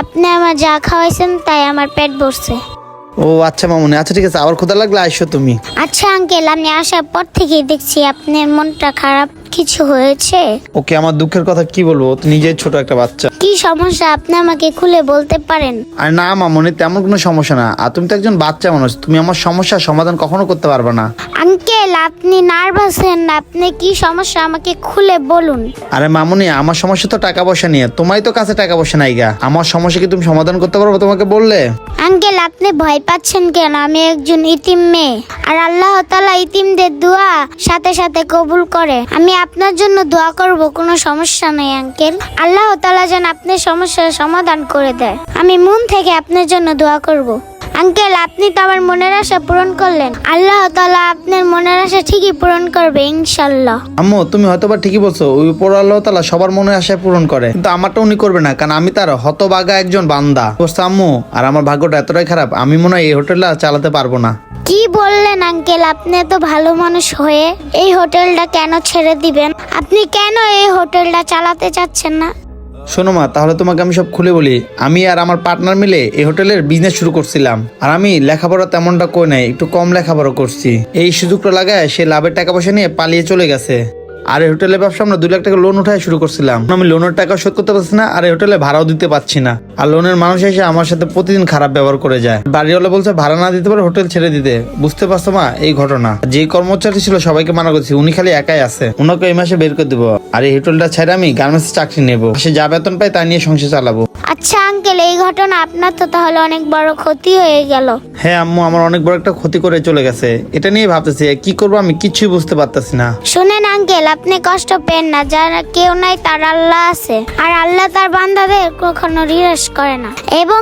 আপনি আমার যা খাওয়াইছেন তাই আমার পেট ভরছে। ও আচ্ছা মামুনি, আচ্ছা ঠিক আছে, আবার ক্ষুধা লাগলে আইসো তুমি। আচ্ছা আঙ্কেল, আমি আসার পর থেকেই দেখছি আপনার মনটা খারাপ, কিছু হয়েছে? ওকে, আমার দুঃখের কথা কি বলবো, ও তো নিজেই ছোট একটা বাচ্চা। কি সমস্যা আপনি আমাকে খুলে বলতে পারেন? আর না মামুনি, তেমন কোনো সমস্যা না। আর তুমি তো একজন বাচ্চা মানুষ, তুমি আমার সমস্যার সমাধান কখনো করতে পারবে না। আঙ্কেল আপনি নার্ভাস হেন না, আপনি কি সমস্যা আমাকে খুলে বলুন। আরে মামুনি, আমার সমস্যা তো টাকা পয়সা নিয়ে, তোমারই তো কাছে টাকা পয়সা নাই গা। আমার সমস্যা কি তুমি সমাধান করতে পারবে তোমাকে বললে? আঙ্কেল আপনি ভয় পাচ্ছেন কেন? আমি একজন ইতিম মেয়ে, আর আল্লাহ তাআলা ইতিমদের দোয়া সাথে সাথে কবুল করে। আমি আপনার জন্য দোয়া করব, কোনো সমস্যা নেই আঙ্কেল। আল্লাহ তাআলা যেন আপনার সমস্যার সমাধান করে দেয়। আমি মন থেকে আপনার জন্য দোয়া করব। আঙ্কেল আপনি তো আমার মনের আশা পূরণ করলেন, আল্লাহ তাআলা আপনার মনের আশা ঠিকই পূরণ করবে ইনশাআল্লাহ। আম্মু, তুমি হয়তো বা ঠিকই বলছো, ওই উপর আল্লাহ তাআলা সবার মনের আশা পূরণ করে, কিন্তু আমারটা উনি করবে না, কারণ আমি তার হতভাগা একজন বান্দা। বুঝছো আম্মু? আর আমার ভাগ্যটা এতটাই খারাপ, আমি মনে হয় এই হোটেলটা চালাতে পারবো না। কি বললেন আঙ্কেল? আপনি তো ভালো মানুষ হয়ে এই হোটেলটা কেন ছেড়ে দিবেন? আপনি কেন এই হোটেলটা চালাতে চাচ্ছেন না? শোনো মা, তাহলে তোমাকে আমি সব খুলে বলি। আমি আর আমার পার্টনার মিলে এই হোটেলের বিজনেস শুরু করছিলাম, আর আমি লেখাপড়া তেমনটা কই নাই, একটু কম লেখাপড়া করছি। এই সুযোগটা লাগায় সে লাভের টাকা পয়সা নিয়ে পালিয়ে চলে গেছে। আর এই হোটেলের ব্যবসা আমরা 2 লাখ টাকা লোন উঠায় শুরু করছিলাম। আমি লোনের টাকা শোধ করতে পারছি না, আর এই হোটেলে ভাড়াও দিতে পারছি না। আর লোনের মানুষ এসে আমার সাথে প্রতিদিন খারাপ ব্যবহার করে যায়। বাড়িওয়ালা বলছে ভাড়া না দিতে পারে হোটেল ছেড়ে দিতে। বুঝতে পারছো মা এই ঘটনা? যে কর্মচারী ছিল সবাইকে মানা করছি, উনি খালি একাই আছে, উনাকে এই মাসে বের করে দিব। আর এই হোটেলটা ছেড়ে আমি গার্মেন্টস চাকরি নেবো, সে যা বেতন পাই তা নিয়ে সংসার চালাবো। আচ্ছা আঙ্কেল, এই ঘটনা আপনার তো তাহলে অনেক বড় ক্ষতি হয়ে গেল। হ্যাঁ আম্মু, আমার অনেক বড় একটা ক্ষতি করে চলে গেছে। এটা নিয়ে ভাবতেছি কি করবো, আমি কিছুই বুঝতে পারতেছি না। শুনেন আঙ্কেল, আপনি কষ্ট পেন না, যারা কেউ নাই তার আল্লাহ আছে, আর আল্লাহ তার বান্দাদের কখনো নিরাশ করে না। এবং